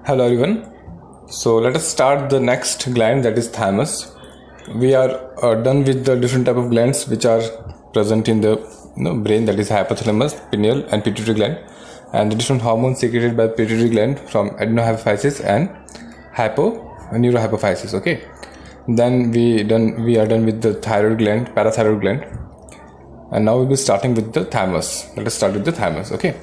Hello everyone. So let us start the next gland, that is thymus. We are done with the different type of glands which are present in the brain, that is hypothalamus, pineal and pituitary gland, and the different hormones secreted by pituitary gland from adenohypophysis and neurohypophysis. Okay. Then we are done with the thyroid gland, parathyroid gland, and now we'll be starting with the thymus. Let us start with the thymus. Okay.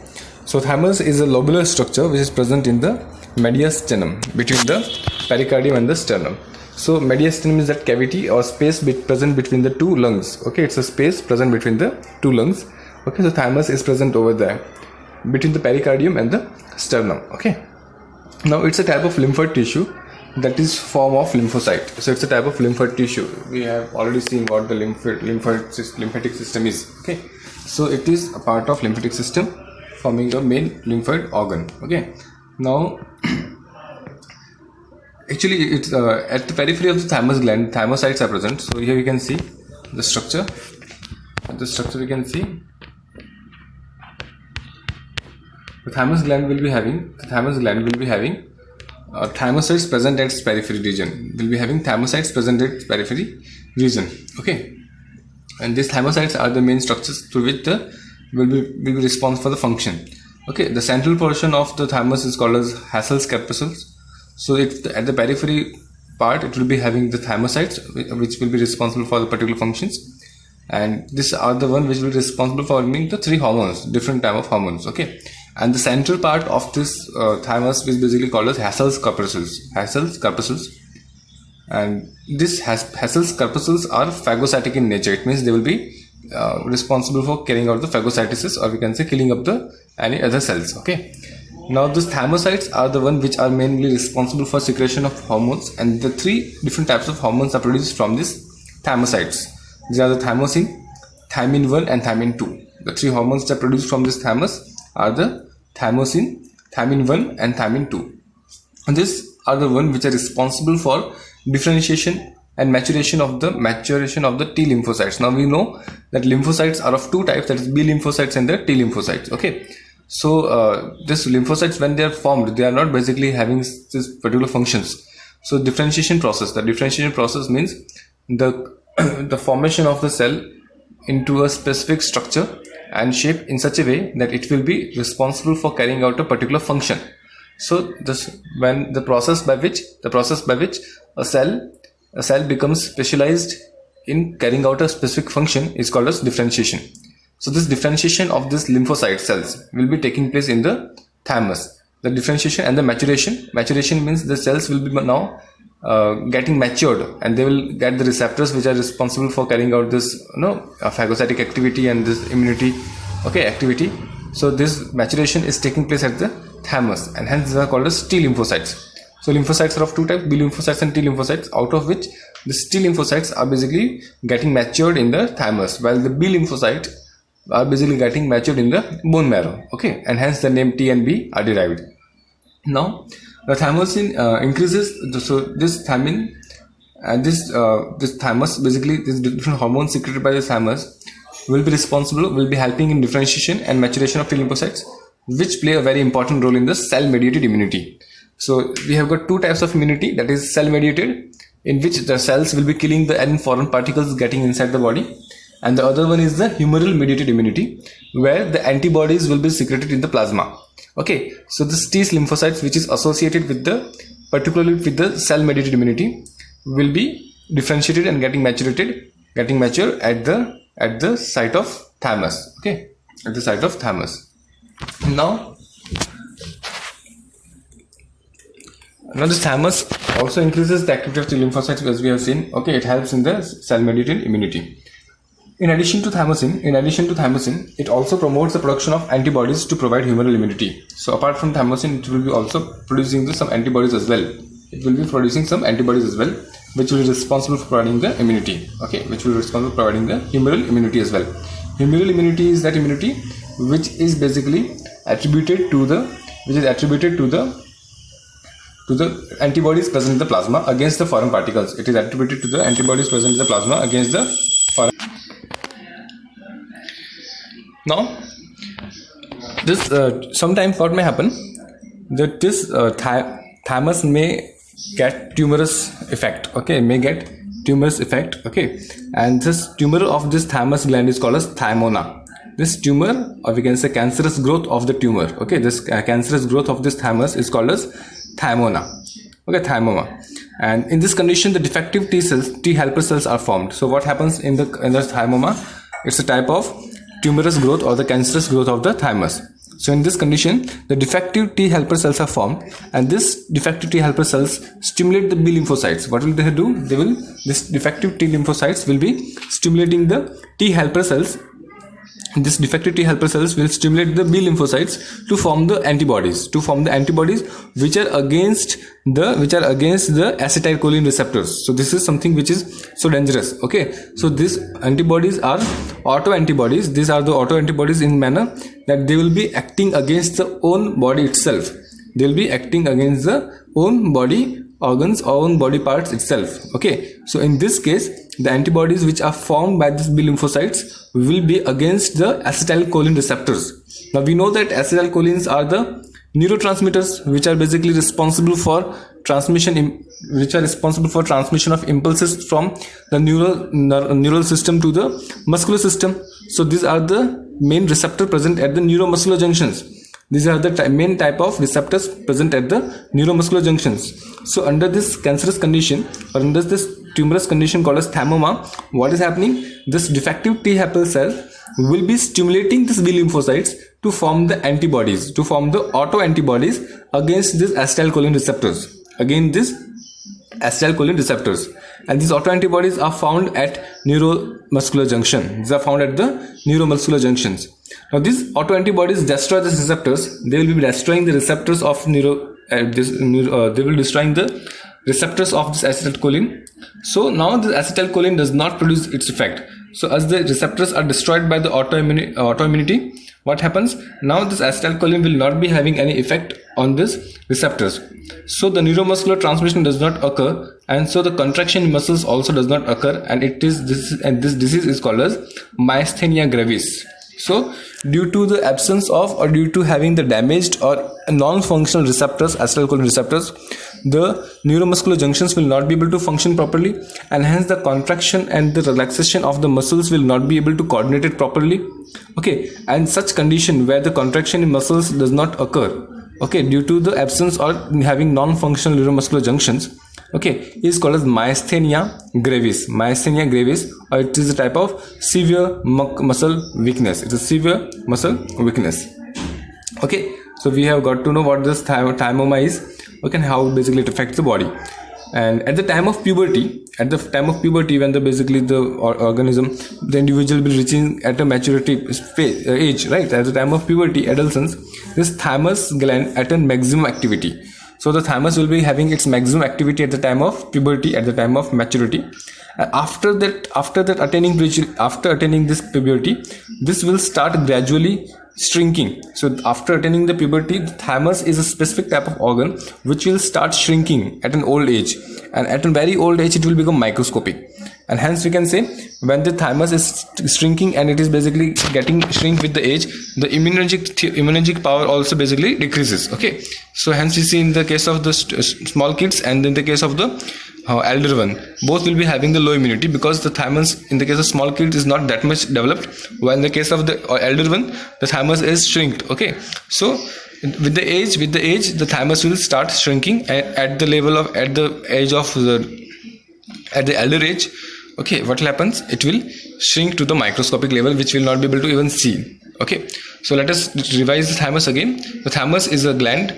So thymus is a lobular structure which is present in the mediastinum, between the pericardium and the sternum. So mediastinum is that cavity or space present between the two lungs. Okay, it's a space present between the two lungs. Okay, so thymus is present over there between the pericardium and the sternum. Okay, now it's a type of lymphoid tissue that is form of lymphocyte. So it's a type of lymphoid tissue. We have already seen what the lymphatic system is. Okay, so it is a part of lymphatic system forming a main lymphoid organ. Okay, now actually it's at the periphery of the thymus gland, thymocytes are present. So here you can see the structure. At the structure you can see the thymus gland will be having thymocytes present at its periphery region. Will be having thymocytes present at its periphery region. Okay, and these thymocytes are the main structures through which the will be responsible for the function. Okay, the central portion of the thymus is called as Hassel's corpuscles. So at the periphery part, it will be having the thymocytes which will be responsible for the particular functions, and these are the one which will be responsible for forming the three hormones, different type of hormones. Okay, and the central part of this thymus is basically called as Hassel's corpuscles. And this Hassel's corpuscles are phagocytic in nature. It means they will be responsible for carrying out the phagocytosis, or we can say killing up the any other cells. Okay, now these thymocytes are the one which are mainly responsible for secretion of hormones, and the three different types of hormones are produced from these thymocytes. These are the thymosin, thymin 1 and thymin 2. The three hormones that are produced from this thymus are the thymosin, thymin 1 and thymin 2. And these are the one which are responsible for differentiation and maturation of the T lymphocytes. Now we know that lymphocytes are of two types, that is B lymphocytes and the T lymphocytes. Okay, so these lymphocytes, when they are formed, they are not basically having this particular functions. So the differentiation process means the formation of the cell into a specific structure and shape in such a way that it will be responsible for carrying out a particular function. So the process by which a cell becomes specialized in carrying out a specific function is called as differentiation. So this differentiation of this lymphocyte cells will be taking place in the thymus. The differentiation and the maturation means the cells will be now getting matured, and they will get the receptors which are responsible for carrying out this phagocytic activity and this immunity activity. So this maturation is taking place at the thymus, and hence they are called as T lymphocytes. So lymphocytes are of two types, B lymphocytes and T lymphocytes, out of which the T lymphocytes are basically getting matured in the thymus, while the B lymphocytes are basically getting matured in the bone marrow. Okay, and hence the name T and B are derived. Now the thymosin increases, so this thymin and this thymus, basically these different hormones secreted by the thymus will be helping in differentiation and maturation of T lymphocytes, which play a very important role in the cell mediated immunity. So we have got two types of immunity, that is cell mediated, in which the cells will be killing the any foreign particles getting inside the body, and the other one is the humoral mediated immunity, where the antibodies will be secreted in the plasma. Okay, so this T lymphocytes, which is associated with particularly with the cell mediated immunity, will be differentiated and getting mature at the site of thymus. Okay, at the site of thymus. Now the thymus also increases the activity of the lymphocytes, as we have seen. Okay, it helps in the cell mediated immunity. In addition to thymosin, it also promotes the production of antibodies to provide humoral immunity. So apart from thymosin, it will be also producing some antibodies as well. Which will be responsible for providing the immunity. Okay, which will be responsible for providing the humoral immunity as well. Humoral immunity is that immunity which is basically attributed to the antibodies present in the plasma against the foreign particles. It is attributed to the antibodies present in the plasma against the foreign. Now, this sometimes what may happen, that this thymus may get tumorous effect, okay, may get tumorous effect, okay, and this tumor of this thymus gland is called as thymoma. This tumor, or we can say cancerous growth of the tumor, okay, this cancerous growth of this thymus is called as thymoma, okay, thymoma. And in this condition, the defective T cells, T helper cells are formed. So what happens in the thymoma? It's a type of tumorous growth or the cancerous growth of the thymus. So in this condition, the defective T helper cells are formed, and this defective T helper cells stimulate the B lymphocytes. What will they do? This defective T lymphocytes will be stimulating the T helper cells. This defective T helper cells will stimulate the B lymphocytes to form the antibodies, which are against the acetylcholine receptors. So this is something which is so dangerous, okay. So these antibodies are autoantibodies. These are the autoantibodies in manner that they will be acting against the own body itself. They will be acting against the own body organs or own body parts itself, okay. So in this case, the antibodies which are formed by these B lymphocytes will be against the acetylcholine receptors. Now we know that acetylcholines are the neurotransmitters which are basically responsible for transmission of impulses from the neural system to the muscular system. So these are the main receptors present at the neuromuscular junctions. These are the main type of receptors present at the neuromuscular junctions. So under this cancerous condition, or under this tumorous condition called as thymoma, what is happening? This defective T helper cell will be stimulating this B lymphocytes to form the antibodies, to form the autoantibodies against these acetylcholine receptors. Again, these acetylcholine receptors, and these autoantibodies are found at neuromuscular junction. These are found at the neuromuscular junctions. Now these autoantibodies destroy these receptors. They will be destroying the receptors of they will destroying the receptors of this acetylcholine. So now the acetylcholine does not produce its effect. So as the receptors are destroyed by the autoimmunity, what happens? Now this acetylcholine will not be having any effect on these receptors. So the neuromuscular transmission does not occur, and so the contraction in muscles also does not occur, and this disease is called as myasthenia gravis. So due to the absence of, or due to having the damaged or non-functional receptors, acetylcholine receptors, the neuromuscular junctions will not be able to function properly, and hence the contraction and the relaxation of the muscles will not be able to coordinate it properly, okay. And such condition where the contraction in muscles does not occur, okay, due to the absence or having non-functional neuromuscular junctions, okay, is called as myasthenia gravis. Myasthenia gravis, or it is a type of severe muscle weakness. It is severe muscle weakness, okay. So we have got to know what this thymoma is, okay, and how basically it affects the body. And at the time of puberty, when the organism, the individual will be reaching at a maturity age, right? At the time of puberty, adolescence, this thymus gland attend maximum activity. So the thymus will be having its maximum activity at the time of puberty, at the time of maturity. After attaining this puberty, this will start gradually shrinking. So after attaining the puberty, the thymus is a specific type of organ which will start shrinking at an old age, and at a very old age it will become microscopic. And hence we can say, when the thymus is shrinking and it is basically getting shrink with the age, the immunologic power also basically decreases, okay. So hence you see in the case of the small kids and in the case of the elder one, both will be having the low immunity, because the thymus in the case of small kids is not that much developed, while in the case of the elder one, the thymus is shrinked, okay. So with the age the thymus will start shrinking at the level of at the elder age, okay. What will happen? It will shrink to the microscopic level, which will not be able to even see, okay. So let us revise the thymus again. The thymus is a gland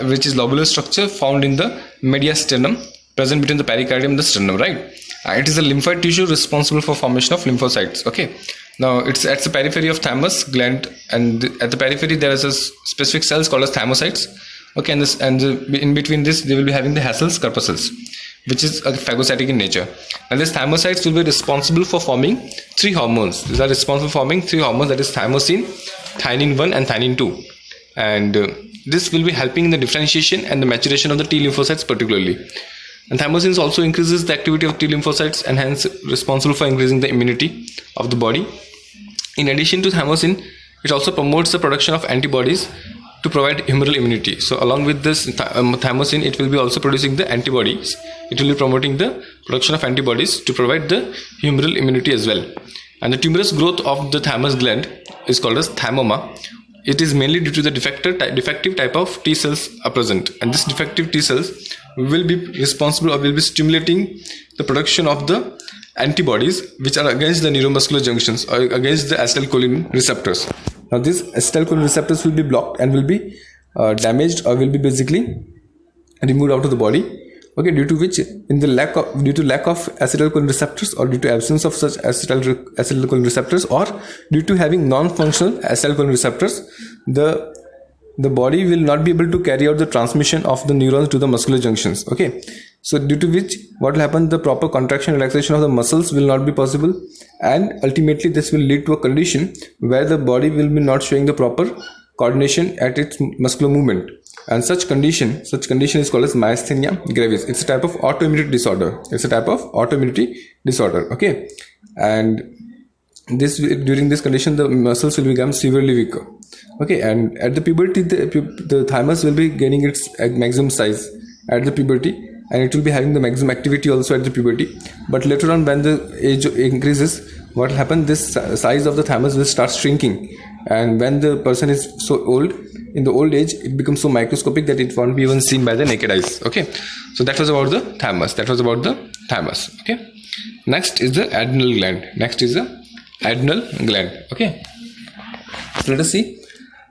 which is lobular structure found in the mediastinum, present between the pericardium and the sternum, right? It is a lymphoid tissue responsible for formation of lymphocytes, okay. Now it's at the periphery of thymus gland, and at the periphery there is a specific cells called as thymocytes, okay. And in between this they will be having the Hassel's corpuscles, which is phagocytic in nature. And these thymocytes will be responsible for forming 3 hormones. These are responsible for forming 3 hormones, that is thymosin, thymine 1 and thymine 2. And this will be helping in the differentiation and the maturation of the T lymphocytes particularly. And thymosin also increases the activity of T lymphocytes and hence responsible for increasing the immunity of the body. In addition to thymosin, it also promotes the production of antibodies to provide humoral immunity. So along with this thymosin, it will be also producing the antibodies. It will be promoting the production of antibodies to provide the humoral immunity as well. And the tumorous growth of the thymus gland is called as thymoma. It is mainly due to the defective type of T cells are present, and this defective T cells will be responsible or will be stimulating the production of the antibodies which are against the neuromuscular junctions or against the acetylcholine receptors. Now these acetylcholine receptors will be blocked and will be damaged or will be basically removed out of the body. Okay, due to which lack of acetylcholine receptors, or due to absence of such acetylcholine receptors, or due to having non-functional acetylcholine receptors, the body will not be able to carry out the transmission of the neurons to the muscular junctions. Okay, so due to which what will happen, the proper contraction relaxation of the muscles will not be possible, and ultimately this will lead to a condition where the body will be not showing the proper coordination at its muscular movement. And such condition is called as myasthenia gravis. It's a type of autoimmunity disorder. Okay, and during this condition the muscles will become severely weaker. Okay, and at the puberty the thymus will be gaining its maximum size at the puberty, and it will be having the maximum activity also at the puberty. But later on, when the age increases, what will happen, this size of the thymus will start shrinking, and when the person is so old, in the old age, it becomes so microscopic that it won't be even seen by the naked eyes. Okay, so that was about the thymus. Okay, next is the adrenal gland. Okay, so let us see.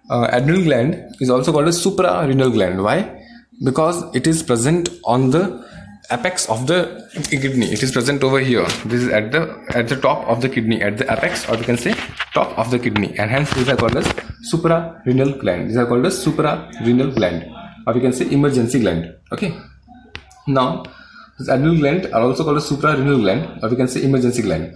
Adrenal gland is also called a suprarenal gland. Why? Because it is present on the apex of the kidney. It is present over here. This is at the top of the kidney, at the apex, or we can say top of the kidney, and hence these are called as suprarenal gland. Or we can say emergency gland. Okay, now this adrenal gland are also called as suprarenal gland, or we can say emergency gland.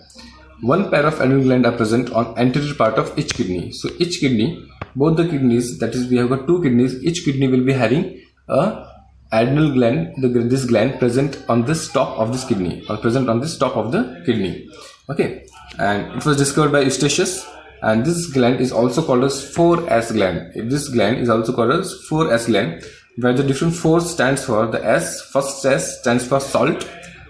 One pair of adrenal gland are present on anterior part of each kidney. So each kidney, both the kidneys, that is we have got two kidneys, each kidney will be having a adrenal gland, this gland present on this top of this kidney, or present on this top of the kidney. Okay, and it was discovered by Eustachius, and this gland is also called as 4S gland. This gland is also called as 4S gland, where the different 4 stands for the S. First S stands for salt,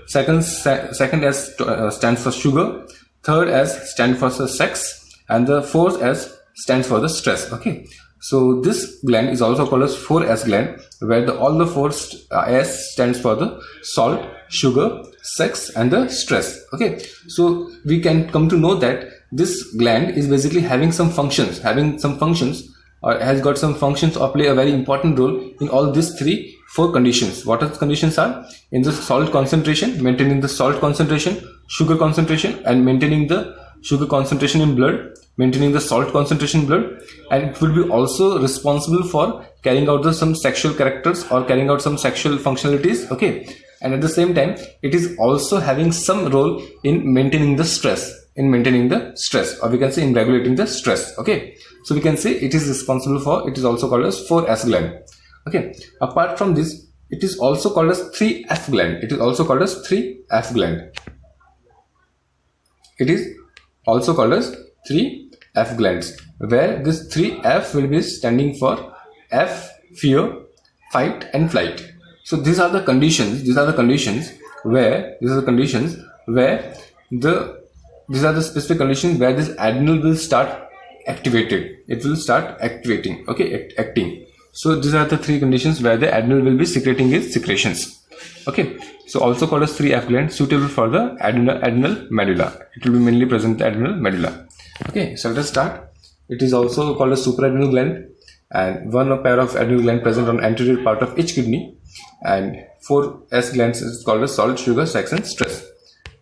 second S stands for sugar, third S stands for sex, and the fourth S stands for the stress. Okay, so this gland is also called as 4S gland, where all the 4 S stands for the salt, sugar, sex, and the stress. Okay, so we can come to know that this gland is basically having some functions, or has got some functions or play a very important role in all these 4 conditions. What are the conditions are? In the salt concentration, maintaining the salt concentration, sugar concentration, and maintaining the sugar concentration in blood, maintaining the salt concentration in blood, and it will be also responsible for carrying out some sexual characters or carrying out some sexual functionalities. Okay, and at the same time it is also having some role in maintaining the stress, or we can say in regulating the stress. Okay, so we can say it is responsible for, it is also called as 4S gland. Okay, apart from this, it is also called as 3F gland. It is also called as 3F gland. It is also called as 3F glands, where this 3F will be standing for F, fear, fight, and flight. So these are the conditions where this adrenal will start activated. It will start activating. Okay, acting. So these are the 3 conditions where the adrenal will be secreting its secretions. Okay, so also called as 3F gland, suitable for the adrenal medulla. It will be mainly present in the adrenal medulla. Okay, so let us start. It is also called as suprarenal gland, and one pair of adrenal gland present on anterior part of each kidney, and 4S glands is called as salt, sugar, sex, and stress.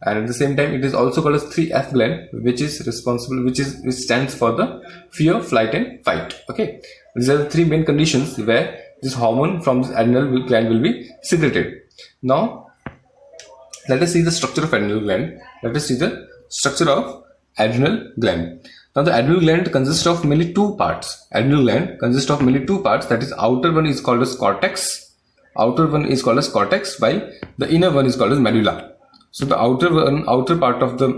And at the same time, it is also called as 3F gland, which stands for the fear, flight, and fight. Okay, these are the 3 main conditions where this hormone from this adrenal gland will be secreted. Now, let us see the structure of adrenal gland. Let us see the structure of adrenal gland. Now, the adrenal gland consists of mainly 2 parts. Adrenal gland consists of mainly 2 parts. That is, outer one is called as cortex. While the inner one is called as medulla. So the outer part of the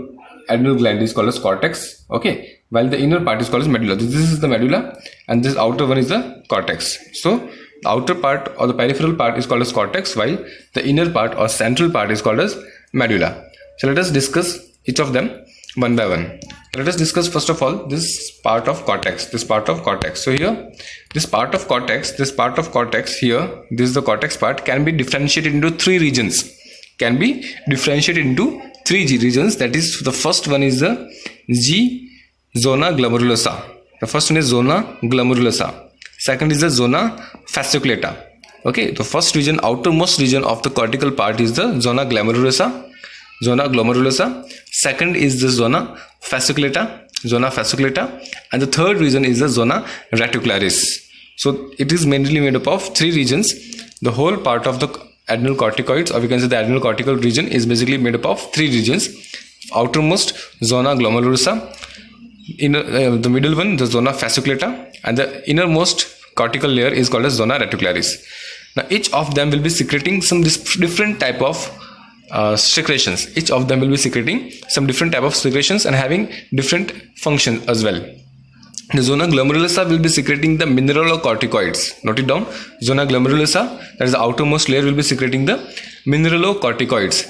adrenal gland is called as cortex. Okay, while the inner part is called as medulla. This is the medulla, and this outer one is the cortex. So the outer part or the peripheral part is called as cortex, while the inner part or central part is called as medulla. So let us discuss each of them one by one. Let us discuss first of all this part of cortex. So here, this part of cortex here, this is the cortex part, can be differentiated into three regions. That is, the first one is the zona glomerulosa. Second is the zona fasciculata. Okay, the first region, outermost region of the cortical part is the zona glomerulosa. Second is the zona fasciculata, and the third region is the zona reticularis. So it is mainly made up of three regions. The whole part of the adrenal corticoids, or we can say the adrenal cortical region, is basically made up of three regions. Outermost, zona glomerulosa, the middle one, the zona fasciculata, and the innermost cortical layer is called as zona reticularis. Now each of them will be secreting some different type of secretions. And having different function as well. The zona glomerulosa will be secreting the mineralocorticoids. Note it down. Zona glomerulosa, that is the outermost layer, will be secreting the mineralocorticoids.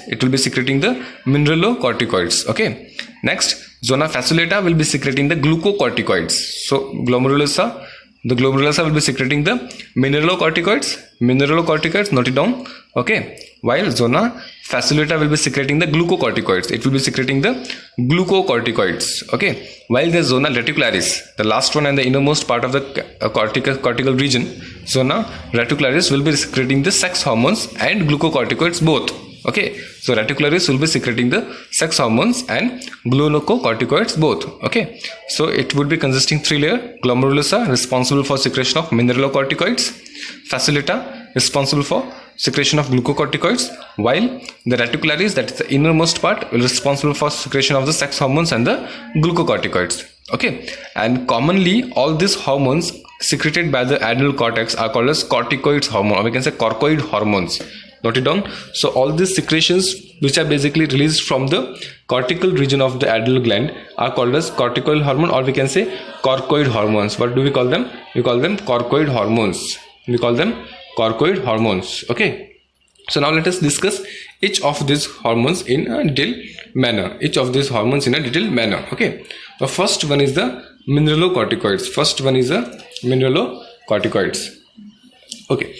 Okay. Next, zona fasciculata will be secreting the glucocorticoids. So the glomerulosa will be secreting the mineralocorticoids. Note it down. Okay. While zona fasciculata will be secreting the glucocorticoids. Okay. While the zona reticularis, the last one and the innermost part of the cortical region, zona reticularis will be secreting the sex hormones and glucocorticoids both. Okay. So reticularis will be secreting the sex hormones and glucocorticoids both. Okay. So it would be consisting three layer. Glomerulosa responsible for secretion of mineralocorticoids. Fasciculata responsible for secretion of glucocorticoids, while the reticularis, that is the innermost part, will be responsible for secretion of the sex hormones and the glucocorticoids. Okay. And commonly all these hormones secreted by the adrenal cortex are called as corticoid hormone, or we can say corticoid hormones. Note it down. So all these secretions which are basically released from the cortical region of the adrenal gland are called as corticoid hormone, or we can say corticoid hormones. What do we call them? We call them corticoid hormones. Okay. So now let us discuss each of these hormones in a detailed manner. Okay. The first one is the mineralocorticoids. Okay.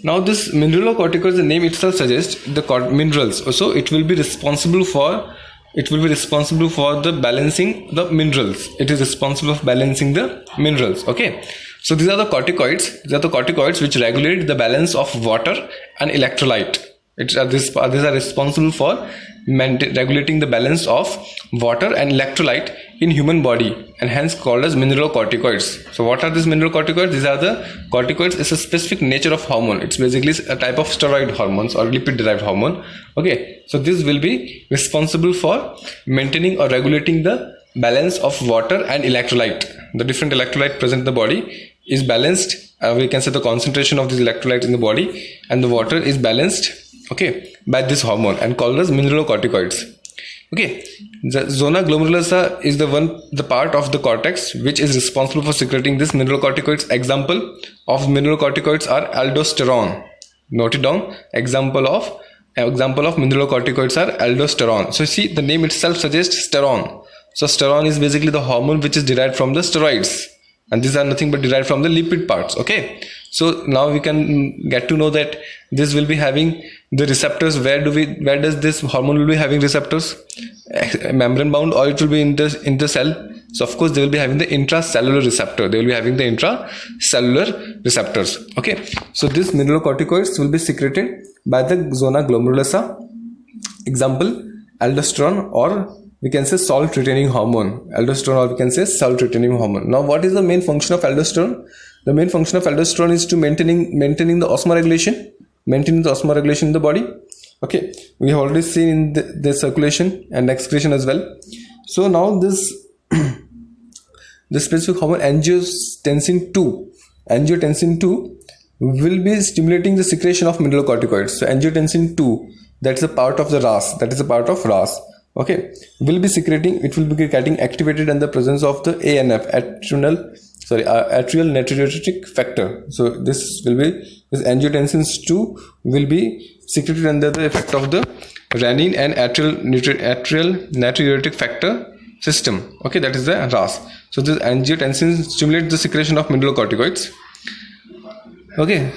Now this mineralocorticoids, the name itself suggests the minerals. So it will be responsible for the balancing the minerals. Okay. So these are the corticoids which regulate the balance of water and electrolyte. These are responsible for regulating the balance of water and electrolyte in human body, and hence called as mineralocorticoids. So what are these mineralocorticoids? These are the corticoids. It's a specific nature of hormone. It's basically a type of steroid hormones or lipid derived hormone. Okay. So this will be responsible for maintaining or regulating the balance of water and electrolyte. The different electrolyte present in the body is balanced. We can say the concentration of these electrolytes in the body and the water is balanced, okay, by this hormone and called as mineralocorticoids. Okay. The zona glomerulosa is the part of the cortex which is responsible for secreting this mineralocorticoids. Example of mineralocorticoids are aldosterone. Note it down. Example of mineralocorticoids are aldosterone. So see, the name itself suggests sterone. So sterone is basically the hormone which is derived from the steroids, and these are nothing but derived from the lipid parts. Okay. So now we can get to know that this will be having the receptors. Where does this hormone will be having receptors? Membrane bound, or it will be in the cell. So of course they will be having the intracellular receptor. Okay. So these mineralocorticoids will be secreted by the zona glomerulosa. Example, aldosterone, or we can say salt retaining hormone. Now what is the main function of aldosterone? The main function of aldosterone is to maintaining the osmoregulation in the body. Okay, we have already seen in the circulation and excretion as well. So now this the specific hormone angiotensin 2 will be stimulating the secretion of mineralocorticoids. So angiotensin 2, that's a part of the RAS. okay, will be secreting, it will be getting activated in the presence of the ANF, atrial natriuretic factor. So this angiotensin 2 will be secreted under the effect of the renin and atrial natriuretic factor system. Okay, that is the RAS. So this angiotensin stimulates the secretion of mineralocorticoids. Okay,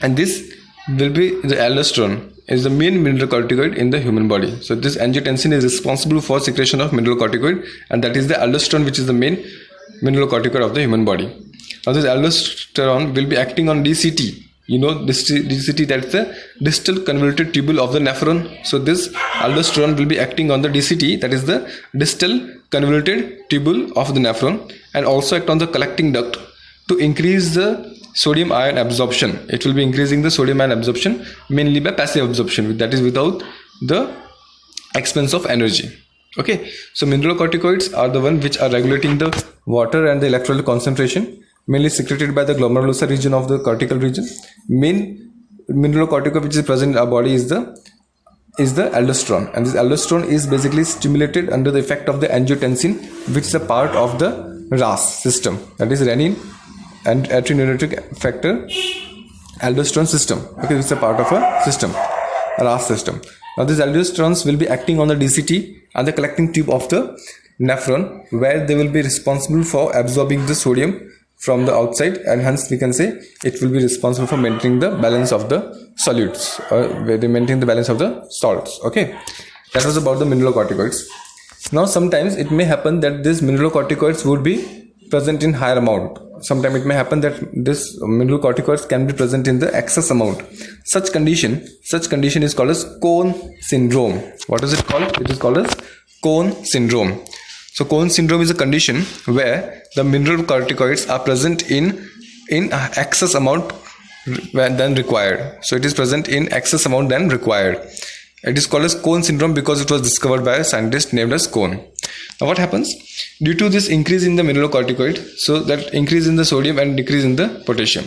and this will be the aldosterone is the main mineralocorticoid in the human body. So this angiotensin is responsible for secretion of mineralocorticoid, and that is the aldosterone, which is the main mineralocorticoid of the human body. Now this aldosterone will be acting on DCT. You know DCT, that's the distal convoluted tubule of the nephron. So this aldosterone will be acting on the DCT, that is the distal convoluted tubule of the nephron, and also act on the collecting duct to increase the sodium ion absorption. It will be increasing the sodium ion absorption mainly by passive absorption, that is without the expense of energy. Okay, so mineralocorticoids are the one which are regulating the water and the electrolyte concentration, mainly secreted by the glomerular region of the cortical region. Main mineralocorticoid which is present in our body is the aldosterone, and this aldosterone is basically stimulated under the effect of the angiotensin, which is a part of the RAS system, that is renin and atrial factor aldosterone system. Okay, this is a part of a system, a RAS system. Now these aldosterones will be acting on the DCT and the collecting tube of the nephron, where they will be responsible for absorbing the sodium from the outside, and hence we can say it will be responsible for maintaining the balance of the solutes, where they maintain the balance of the salts. Okay, that was about the mineralocorticoids. Now sometimes it may happen that these mineralocorticoids would be present in higher amount. Sometimes it may happen that this mineralocorticoids can be present in the excess amount. Such condition is called as Cohen syndrome. What is it called? It is called as Cohen syndrome. So Cohen syndrome is a condition where the mineralocorticoids are present in excess amount than required. So it is present in excess amount than required. It is called as Cohen syndrome because it was discovered by a scientist named as Cohen. Now what happens? Due to this increase in the mineralocorticoid, so that increase in the sodium and decrease in the potassium.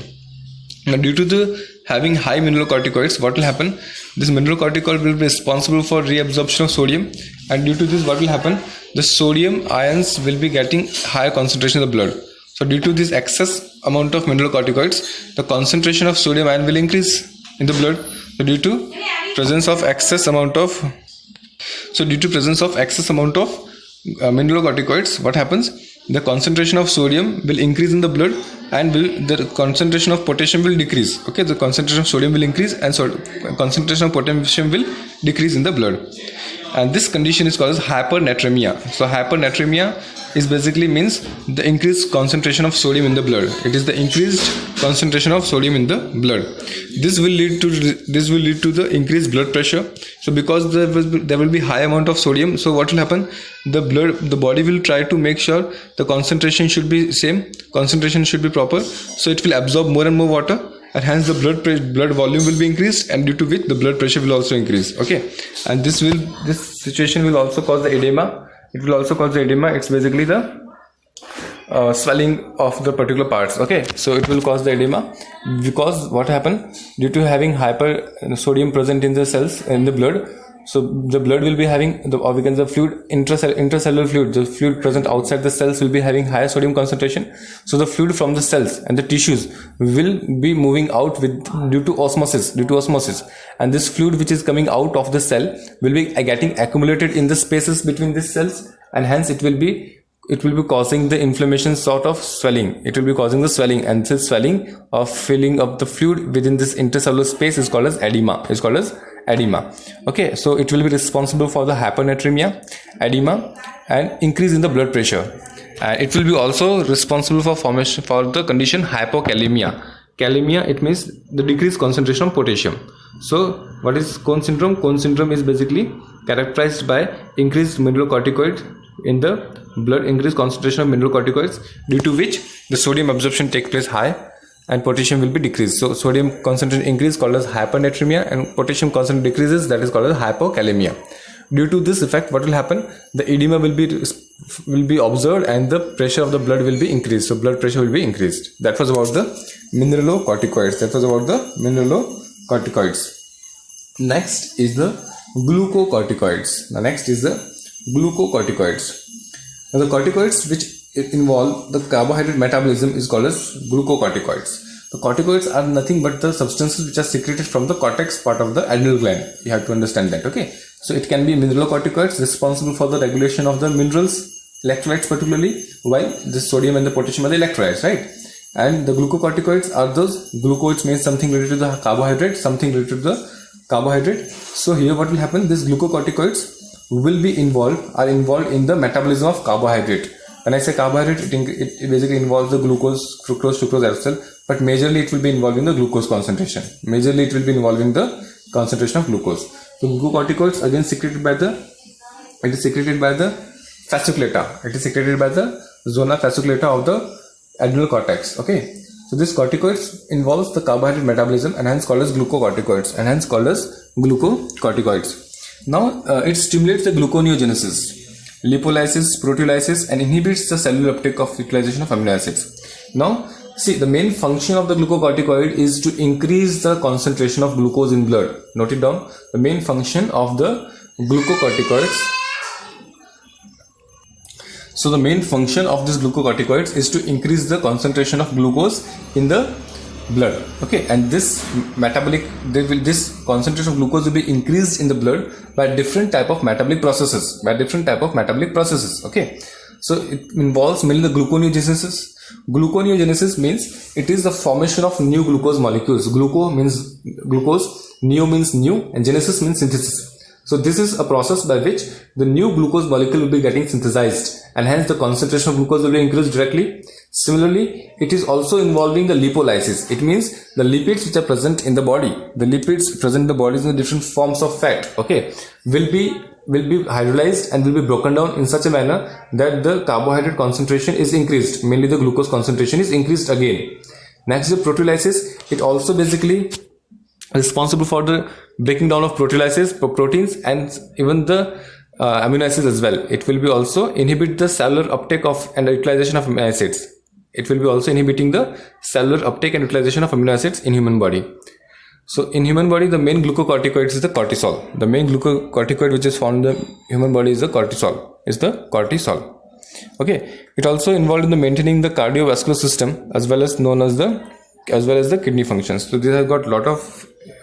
Now due to the having high mineralocorticoids, what will happen? This mineralocorticoid will be responsible for reabsorption of sodium, and due to this what will happen? The sodium ions will be getting higher concentration in the blood. So due to this excess amount of mineralocorticoids, the concentration of sodium ion will increase in the blood. So due to presence of excess amount of mineralocorticoids, what happens? The concentration of sodium will increase in the blood, and the concentration of potassium will decrease. Okay, the concentration of sodium will increase, and concentration of potassium will decrease in the blood. And this condition is called as hypernatremia. So hypernatremia is basically means the increased concentration of sodium in the blood. It is the increased concentration of sodium in the blood. This will lead to the increased blood pressure. So because there will be high amount of sodium, so what will happen? The body will try to make sure the concentration should be same, concentration should be proper, so it will absorb more and more water, and hence the blood volume will be increased, and due to which the blood pressure will also increase. Okay, and this situation will also cause the edema. It will also cause the edema. It's basically the swelling of the particular parts. Okay, so it will cause the edema because what happened, due to having hyper sodium present in the cells in the blood, so the blood will be having the fluid, intracellular fluid, the fluid present outside the cells will be having higher sodium concentration. So the fluid from the cells and the tissues will be moving out due to osmosis, and this fluid which is coming out of the cell will be getting accumulated in the spaces between these cells, and hence it will be causing the inflammation, sort of swelling. It will be causing the swelling, and this swelling of filling up the fluid within this intercellular space is called as edema. Okay, so it will be responsible for the hypernatremia, edema, and increase in the blood pressure. And it will be also responsible for formation for the condition hypokalemia. Kalemia, it means the decreased concentration of potassium. So what is Cohen syndrome? Cohen syndrome is basically characterized by increased mineralocorticoid in the blood, increased concentration of mineralocorticoids, due to which the sodium absorption takes place high and potassium will be decreased. So sodium concentration increase called as hypernatremia, and potassium concentration decreases, that is called as hypokalemia. Due to this effect, what will happen? The edema will be observed, and the pressure of the blood will be increased. So blood pressure will be increased. That was about the mineralocorticoids. Next is the glucocorticoids. The next is the glucocorticoids. Now the corticoids which involve the carbohydrate metabolism is called as glucocorticoids. The corticoids are nothing but the substances which are secreted from the cortex part of the adrenal gland. You have to understand that, okay? So it can be mineralocorticoids responsible for the regulation of the minerals, electrolytes particularly, while the sodium and the potassium are the electrolytes, right? And the glucocorticoids are those, glucose means something related to the carbohydrate, something related to the carbohydrate. So here what will happen, these glucocorticoids are involved in the metabolism of carbohydrate. When I say carbohydrate, it basically involves the glucose, fructose, sucrose as well, but majorly it will be involving the glucose concentration. Majorly it will be involving the concentration of glucose. So glucocorticoids again secreted by the fasciculata. It is secreted by the zona fasciculata of the adrenal cortex. Okay. So this corticoids involves the carbohydrate metabolism and hence called as glucocorticoids Now it stimulates the gluconeogenesis, lipolysis, proteolysis, and inhibits the cellular uptake of utilization of amino acids. Now see, the main function of the glucocorticoid is to increase the concentration of glucose in blood. Note it down. The main function of the glucocorticoids. So the main function of these glucocorticoids is to increase the concentration of glucose in the blood. Okay, and this concentration of glucose will be increased in the blood by different type of metabolic processes. Okay, so it involves mainly the gluconeogenesis. Gluconeogenesis means it is the formation of new glucose molecules. Gluco means glucose, neo means new, and genesis means synthesis. So this is a process by which the new glucose molecule will be getting synthesized, and hence the concentration of glucose will be increased directly. Similarly, it is also involving the lipolysis. It means the lipids which are present in the body, the lipids present in the body in the different forms of fat, okay, will be hydrolyzed and will be broken down in such a manner that the carbohydrate concentration is increased, mainly the glucose concentration is increased again. Next is the proteolysis. It also basically responsible for the breaking down of proteins and even the amino acids as well. It will be also inhibit the cellular uptake of and utilization of amino acids. It will be also inhibiting the cellular uptake and utilization of amino acids in human body. So in human body, the main glucocorticoid is the cortisol. The main glucocorticoid which is found in the human body is the cortisol. Okay. It also involved in the maintaining the cardiovascular system as well as the kidney functions. So these have got lot of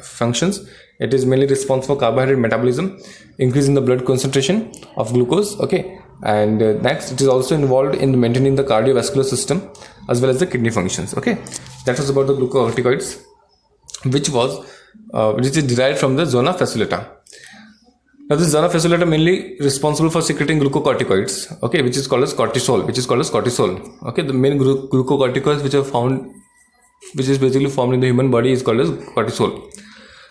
functions. It is mainly responsible for carbohydrate metabolism, increase in the blood concentration of glucose. Okay, and next it is also involved in maintaining the cardiovascular system as well as the kidney functions. Okay, that was about the glucocorticoids, which is derived from the zona fasciculata. Now this zona fasciculata mainly responsible for secreting glucocorticoids. Okay, which is called as cortisol. Okay, the main glucocorticoids which is basically formed in the human body is called as cortisol.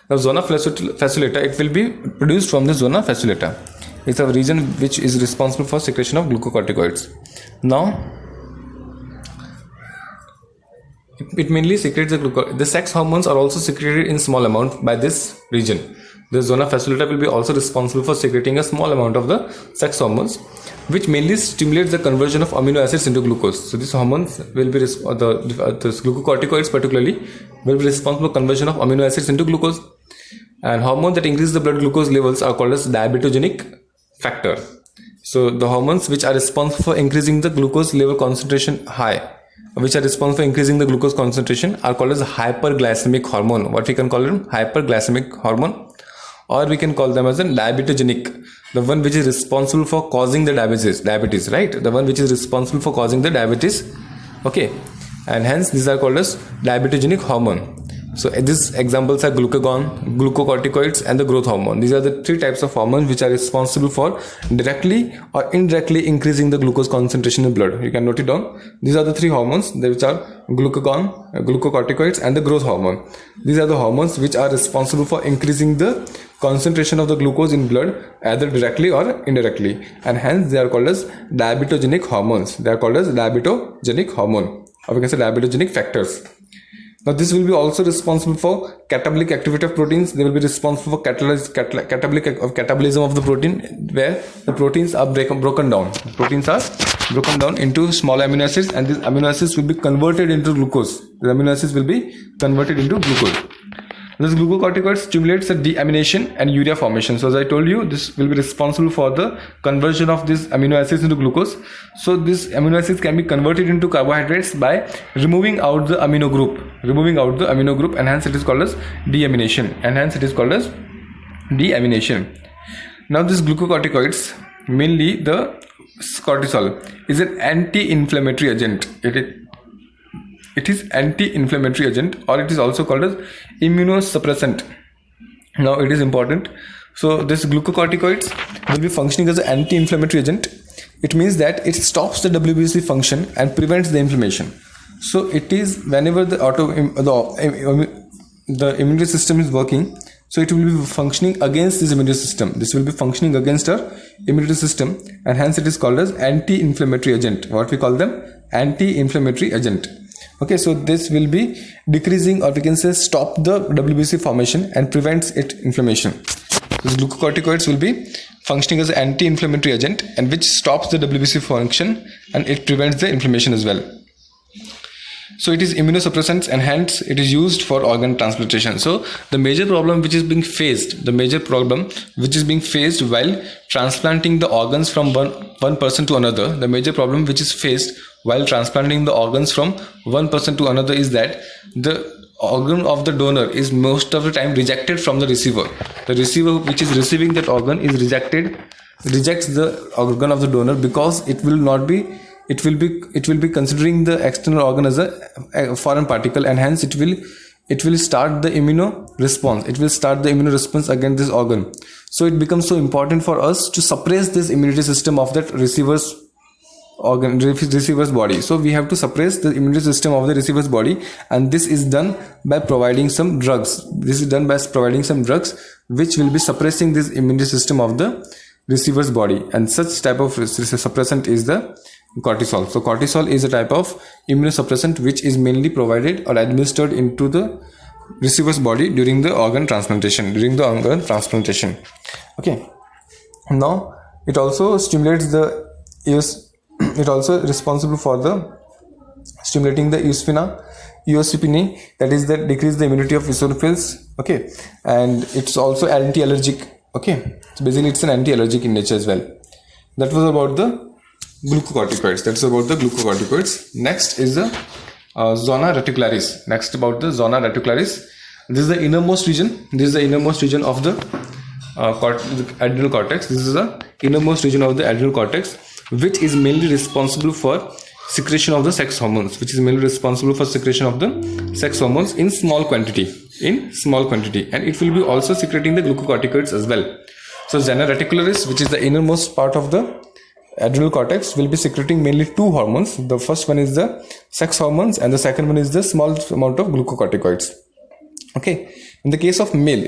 Now zona fasciculata, it will be produced from the zona fasciculata. It's a region which is responsible for secretion of glucocorticoids. Now it mainly secretes the sex hormones are also secreted in small amount by this region. The zona fasciculata will be also responsible for secreting a small amount of the sex hormones, which mainly stimulates the conversion of amino acids into glucose. So these hormones will be the glucocorticoids particularly will be responsible for conversion of amino acids into glucose. And hormones that increase the blood glucose levels are called as diabetogenic factor. So the hormones which are responsible for increasing the glucose level concentration are called as hyperglycemic hormone. What we can call them? Hyperglycemic hormone, or we can call them as a diabetogenic, the one which is responsible for causing the diabetes, right? The one which is responsible for causing the diabetes. Okay, and hence these are called as diabetogenic hormone. So these examples are glucagon, glucocorticoids, and the growth hormone. These are the three types of hormones which are responsible for directly or indirectly increasing the glucose concentration in blood. You can note it down. These are the three hormones which are glucagon, glucocorticoids, and the growth hormone. These are the hormones which are responsible for increasing the concentration of the glucose in blood either directly or indirectly, and hence they are called as diabetogenic hormones. They are called as diabetogenic hormone, or we can say diabetogenic factors. Now this will be also responsible for catabolic activity of proteins. They will be responsible for catabolism of the protein, where the proteins are broken down. Proteins are broken down into small amino acids, and these amino acids will be converted into glucose. The amino acids will be converted into glucose. This glucocorticoid stimulates the deamination and urea formation. So as I told you, this will be responsible for the conversion of these amino acids into glucose. So these amino acids can be converted into carbohydrates by removing out the amino group, and hence it is called as deamination. Now these glucocorticoids, mainly the cortisol, is an anti-inflammatory agent. It is anti-inflammatory agent, or it is also called as immunosuppressant. Now it is important. So this glucocorticoids will be functioning as an anti-inflammatory agent. It means that it stops the WBC function and prevents the inflammation. So it is whenever the immunity system is working, so it will be functioning against this immunity system. This will be functioning against our immunity system, and hence it is called as anti-inflammatory agent. What we call them? Anti-inflammatory agent. Okay, so this will be decreasing, or we can say stop the WBC formation and prevents its inflammation. These glucocorticoids will be functioning as an anti-inflammatory agent, and which stops the WBC function and it prevents the inflammation as well. So it is immunosuppressants, and hence it is used for organ transplantation. So the major problem which is being faced while transplanting the organs from one person to another, the major problem which is faced while transplanting the organs from one person to another is that the organ of the donor is most of the time rejected from the receiver. The receiver which is receiving that organ is rejects the organ of the donor, because it will be considering the external organ as a foreign particle, and hence it will start the immunosuppressant response against this organ. So it becomes so important for us to suppress this immunity system of that receiver's body. So we have to suppress the immunity system of the receiver's body, and this is done by providing some drugs. Which will be suppressing this immunity system of the receiver's body, and such type of suppressant is the cortisol. So cortisol is a type of immunosuppressant which is mainly provided or administered into the receiver's body during the organ transplantation. Okay, now it also stimulates the it also responsible for the stimulating the eosinophils, that is that decrease the immunity of eosinophils. Okay, and it's also anti-allergic. Okay, so basically it's an anti-allergic in nature as well. That was about the glucocorticoids. Next is the zona reticularis. This is the innermost region. Of the adrenal cortex. This is the innermost region of the adrenal cortex, which is mainly responsible for secretion of the sex hormones. In small quantity, and it will be also secreting the glucocorticoids as well. So zona reticularis, which is the innermost part of the adrenal cortex, will be secreting mainly two hormones. The first one is the sex hormones, and the second one is the small amount of glucocorticoids. Okay, in the case of male,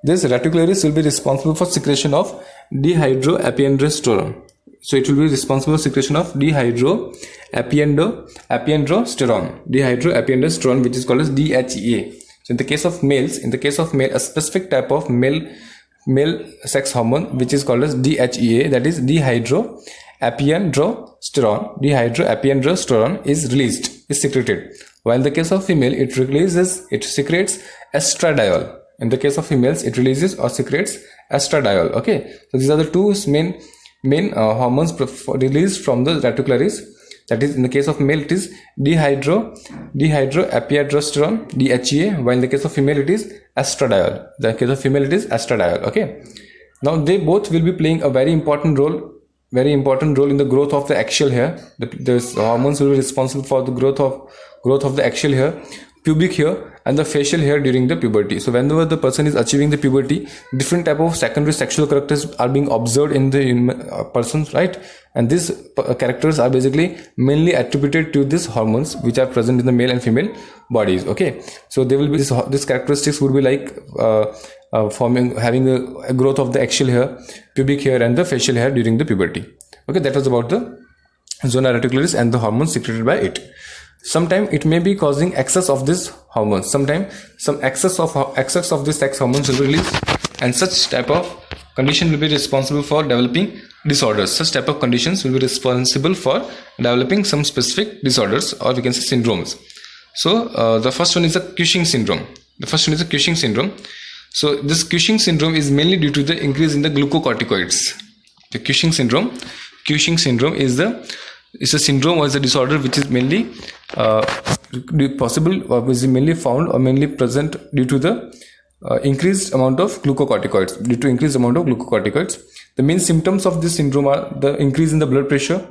this reticularis will be responsible for secretion of dehydroepiandrosterone. So it will be responsible for secretion of dehydroepiandrosterone, which is called as DHEA. So in the case of male, a specific type of male sex hormone which is called as DHEA, that is dehydroepiandrosterone is secreted. While in the case of female, it secretes estradiol. In the case of females, it releases or secretes estradiol. Okay, so these are the two main hormones released from the reticularis. That is, in the case of male, it is dehydroepiandrosterone, DHEA, while in the case of female, it is estradiol. Okay, now they both will be playing a very important role in the growth of the axial hair. The hormones will be responsible for the growth of the axial hair, pubic hair, and the facial hair during the puberty. So whenever the person is achieving the puberty, different type of secondary sexual characters are being observed in the persons, right? And these characters are basically mainly attributed to these hormones which are present in the male and female bodies. Okay, so they will be these characteristics would be like having a growth of the axial hair, pubic hair, and the facial hair during the puberty. Okay, that was about the zona reticularis and the hormones secreted by it. Sometimes it may be causing excess of this hormones. Sometimes some excess of this sex hormones will be released, and such type of condition will be responsible for developing disorders. Such type of conditions will be responsible for developing some specific disorders, or we can say syndromes. So the first one is the Cushing syndrome. The first one is the Cushing syndrome. So this Cushing syndrome is mainly due to the increase in the glucocorticoids. The Cushing syndrome is a syndrome or is a disorder which is mainly possible or is mainly found or mainly present due to the increased amount of glucocorticoids. The main symptoms of this syndrome are the increase in the blood pressure,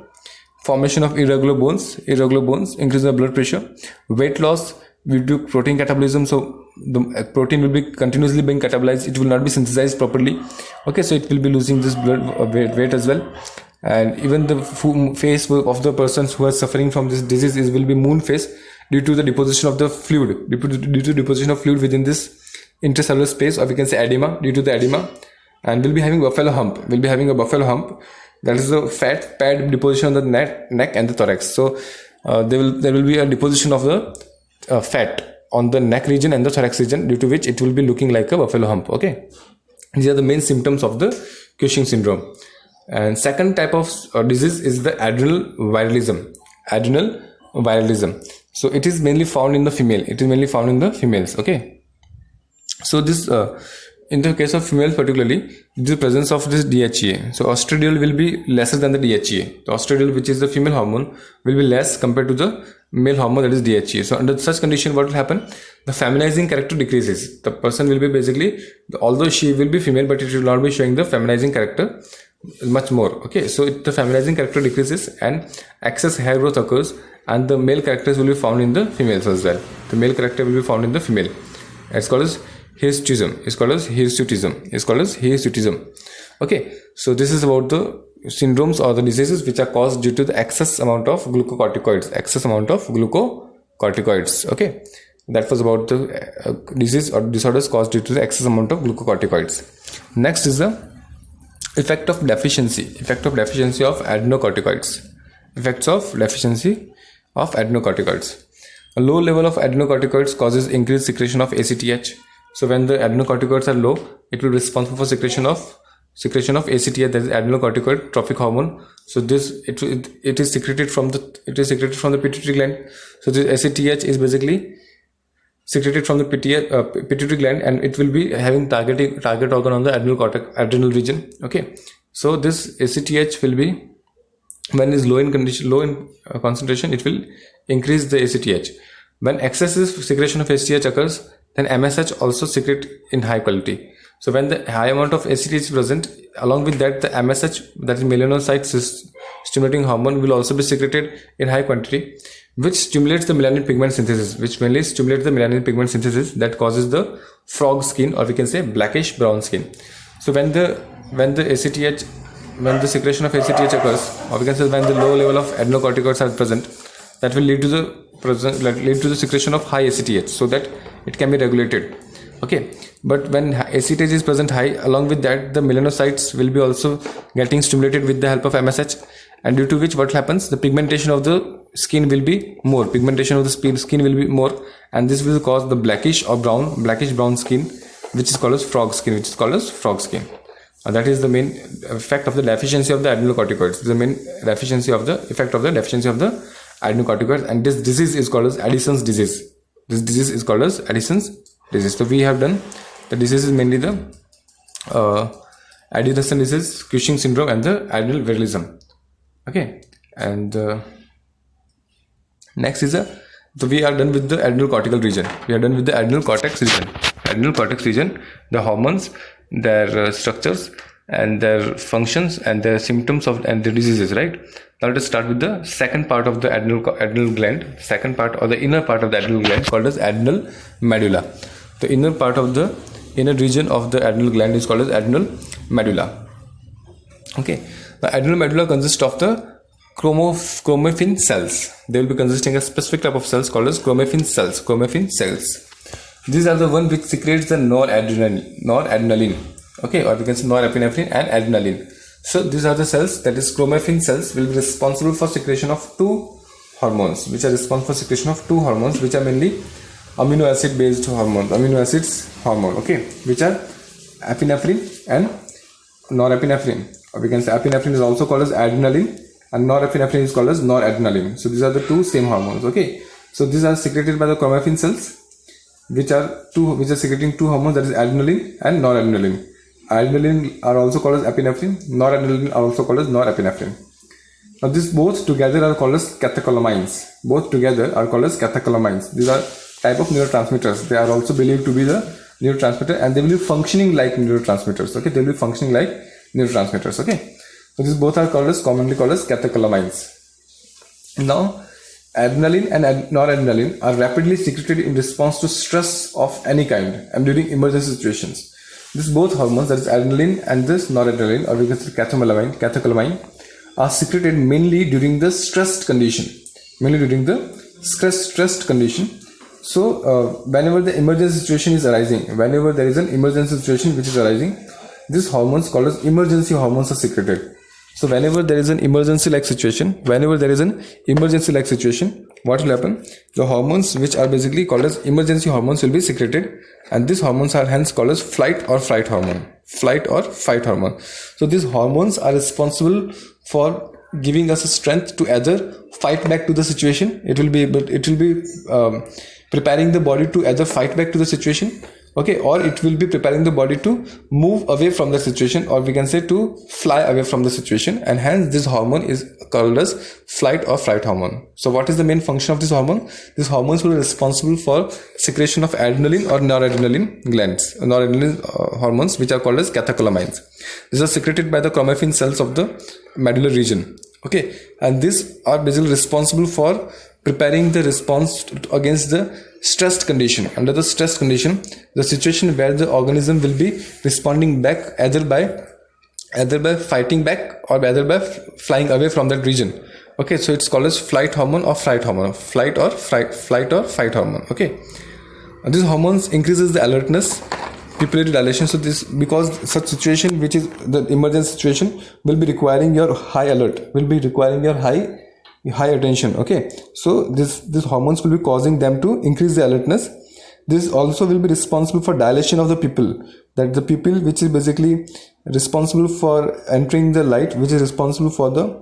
formation of irregular bones, increase in the blood pressure, weight loss due to protein catabolism. So the protein will be continuously being catabolized, it will not be synthesized properly. Okay, so it will be losing this blood weight as well. And even the face of the persons who are suffering from this disease will be moon face due to the deposition of the fluid, within this intracellular space, or we can say edema, due to the edema. And we'll be having buffalo hump. That is the fat pad deposition on the neck and the thorax. So there will be a deposition of the fat on the neck region and the thorax region, due to which it will be looking like a buffalo hump. Okay, these are the main symptoms of the Cushing syndrome. And second type of disease is the adrenal viralism. So it is mainly found in the females. Okay, so this in the case of females particularly, the presence of this DHEA. So estradiol will be lesser than the DHEA. The estradiol, which is the female hormone, will be less compared to the male hormone, that is DHEA. So under such condition, what will happen? The feminizing character decreases. The person will be basically, although she will be female, but it will not be showing the feminizing character much more. Okay, so the feminizing character decreases and excess hair growth occurs, and the male characters will be found in the females as well. The male character will be found in the female. It's called as hirsutism. Okay, so this is about the syndromes or the diseases which are caused due to the excess amount of glucocorticoids. Okay, that was about the disease or disorders caused due to the excess amount of glucocorticoids. Next is the effect of deficiency of adenocorticoids. A low level of adenocorticoids causes increased secretion of ACTH. So when the adenocorticoids are low, it will be responsible for secretion of ACTH, that is adrenocorticoid trophic hormone. So this it is secreted from the pituitary gland. So this ACTH is basically secreted from the pituitary gland, and it will be having target organ on the adrenal region. Okay, so this ACTH will be, when is low in concentration, it will increase the ACTH. When excessive secretion of ACTH occurs, then MSH also secrete in high quality. So when the high amount of ACTH is present, along with that the MSH, that is melanocyte stimulating hormone, will also be secreted in high quantity, which stimulates the melanin pigment synthesis, that causes the frog skin, or we can say blackish brown skin. So when the secretion of ACTH occurs, or we can say when the low level of adenocorticoids are present, that will lead to the secretion of high ACTH, so that it can be regulated. Okay, but when ACTH is present high, along with that the melanocytes will be also getting stimulated with the help of MSH, and due to which what happens, the pigmentation of the skin will be more, and this will cause the blackish brown skin, which is called as frog skin. That is the main effect of the deficiency of the adenocorticoids. The main effect of the deficiency of the adenocorticoids, and this disease is called as Addison's disease. So we have done the diseases, mainly the Addison disease, Cushing syndrome, and the adrenal virilism. Okay, and next is so we are done with the adrenal cortical region. Adrenal cortex region, the hormones, their structures and their functions and their symptoms and the diseases, right? Now let us start with the second part of the adrenal gland, the inner part of the adrenal gland, called as adrenal medulla. The inner region of the adrenal gland is called as adrenal medulla. Okay, the adrenal medulla consists of the chromaffin cells. They will be consisting of a specific type of cells called as chromaffin cells. These are the ones which secretes the noradrenaline. Okay, or we can say norepinephrine and adrenaline. So these are the cells, that is chromaffin cells, will be responsible for secretion of two hormones, which are mainly amino acid based hormones, okay, which are epinephrine and norepinephrine, or we can say epinephrine is also called as adrenaline and norepinephrine is called as noradrenaline. So these are the two same hormones. Okay, so these are secreted by the chromaffin cells. which are secreting two hormones, that is adrenaline and noradrenaline. Adrenaline are also called as epinephrine. Noradrenaline are also called as norepinephrine. Now these both together are called as catecholamines. Both together are called as catecholamines. These are type of neurotransmitters. They are also believed to be the neurotransmitter, and they will be functioning like neurotransmitters. Okay, they will be functioning like neurotransmitters. Okay, so these both are commonly called as catecholamines. Now, adrenaline and noradrenaline are rapidly secreted in response to stress of any kind and during emergency situations. These both hormones, that is adrenaline and this noradrenaline, or we can say catecholamine, are secreted mainly during the stressed condition. So, whenever the emergency situation is arising, whenever there is an emergency situation which is arising, these hormones called as emergency hormones are secreted. So whenever there is an emergency-like situation, what will happen? The hormones which are basically called as emergency hormones will be secreted, and these hormones are hence called as flight or fight hormone. So these hormones are responsible for giving us a strength to either fight back to the situation. It will be preparing the body to either fight back to the situation, okay, or it will be preparing the body to move away from the situation, or we can say to fly away from the situation, and hence this hormone is called as flight or fight hormone. So what is the main function of this hormone? These hormones will be responsible for secretion of adrenaline or noradrenaline glands, hormones which are called as catecholamines. These are secreted by the chromaffin cells of the medullary region, okay, and these are basically responsible for preparing the response against the stressed condition. Under the stressed condition, the situation where the organism will be responding back either by fighting back or either by flying away from that region. Okay, so it's called as flight hormone or fight hormone, flight or fight hormone. Okay, and these hormones increases the alertness, pupillary dilation. So this, because such situation which is the emergency situation will be requiring your high alert, will be requiring your high attention. Okay, so these hormones will be causing them to increase the alertness. This also will be responsible for dilation of the pupil, that the pupil which is basically responsible for entering the light, which is responsible for the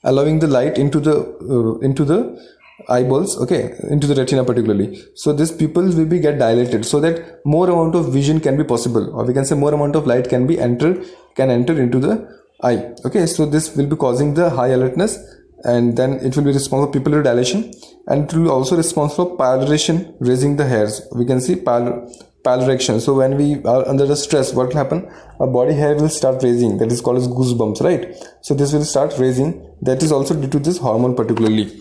allowing the light into the eyeballs, okay, into the retina particularly. So these pupils will be get dilated so that more amount of vision can be possible, or we can say more amount of light can enter into the eye. Okay, so this will be causing the high alertness, and then it will be responsible for pupillary dilation, and it will be also responsible for pallidation, raising the hairs. We can see pallidation. So when we are under the stress, what will happen? Our body hair will start raising. That is called as goosebumps, right? So this will start raising. That is also due to this hormone particularly.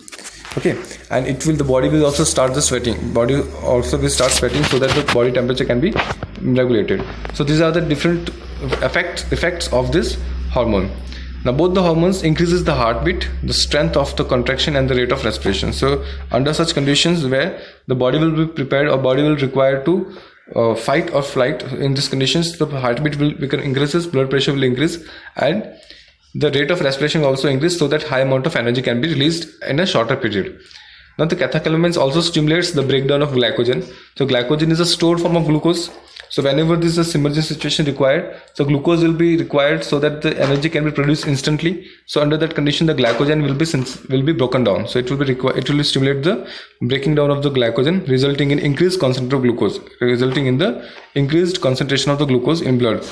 Okay, and the body will also start the sweating. Body also will start sweating so that the body temperature can be regulated. So these are the different effects of this hormone. Now both the hormones increases the heartbeat, the strength of the contraction, and the rate of respiration. So under such conditions where the body will be prepared or body will require to fight or flight, in these conditions the heartbeat will increases, blood pressure will increase, and the rate of respiration will also increase, so that high amount of energy can be released in a shorter period. Now the catecholamines also stimulates the breakdown of glycogen. So glycogen is a stored form of glucose. So whenever this is emergency situation required, so glucose will be required so that the energy can be produced instantly. So under that condition, the glycogen will be broken down. So it will stimulate the breaking down of the glycogen, resulting in increased concentration of glucose, resulting in the increased concentration of the glucose in blood.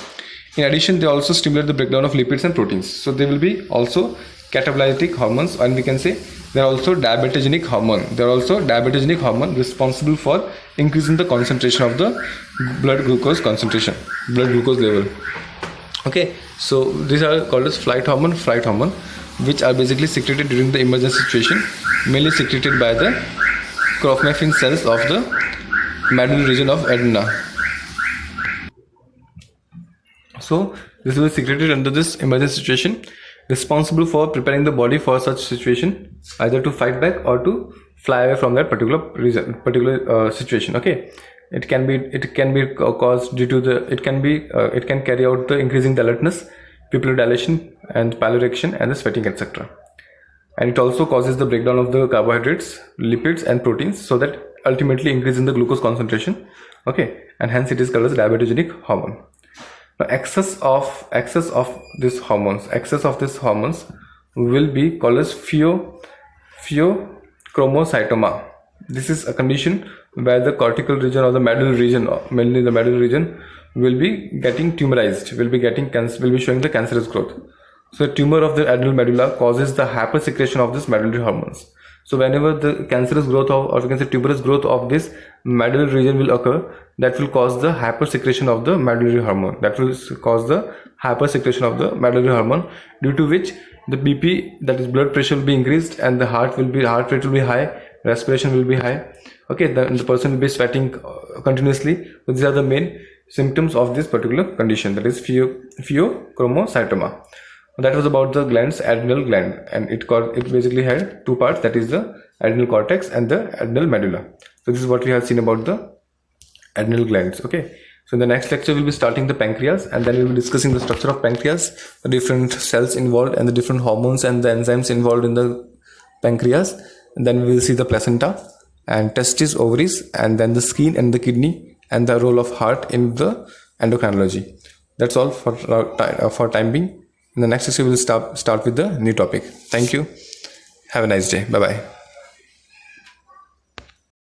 In addition, they also stimulate the breakdown of lipids and proteins. So they will be also catabolytic hormones, and we can say they are also diabetogenic hormone. They are also diabetogenic hormone responsible for increasing the concentration of the blood glucose level. Okay, so these are called as flight hormone, which are basically secreted during the emergency situation, mainly secreted by the chromaffin cells of the medullary region of adrena. So this will be secreted under this emergency situation, responsible for preparing the body for such situation, either to fight back or to fly away from that particular situation. Okay, it can be caused due to it can carry out the increasing the alertness, pupillary dilation, and pallidation, and the sweating, etc. And it also causes the breakdown of the carbohydrates, lipids, and proteins, so that ultimately increase in the glucose concentration. Okay, and hence it is called as diabetogenic hormone. Now excess of these hormones will be called as pheochromocytoma. This is a condition where the cortical region or the medullary region, mainly the medullary region, will be getting tumorized, will be showing the cancerous growth. So the tumor of the adrenal medulla causes the hypersecretion of this medullary hormones. So whenever the cancerous growth of, or we can say tumorous growth of this medullary region will occur, that will cause the hypersecretion of the medullary hormone. That will cause the hypersecretion of the medullary hormone, due to which the BP, that is blood pressure, will be increased, and the heart rate will be high, respiration will be high. Okay, the person will be sweating continuously. So these are the main symptoms of this particular condition, that is pheochromocytoma. That was about the glands, adrenal gland, and it basically had two parts, that is the adrenal cortex and the adrenal medulla. So this is what we have seen about the adrenal glands. Okay, so in the next lecture we'll be starting the pancreas, and then we'll be discussing the structure of pancreas, the different cells involved, and the different hormones and the enzymes involved in the pancreas. And then we will see the placenta and testes, ovaries, and then the skin and the kidney, and the role of heart in the endocrinology. That's all for time being. In the next lecture, we will start with the new topic. Thank you. Have a nice day. Bye bye.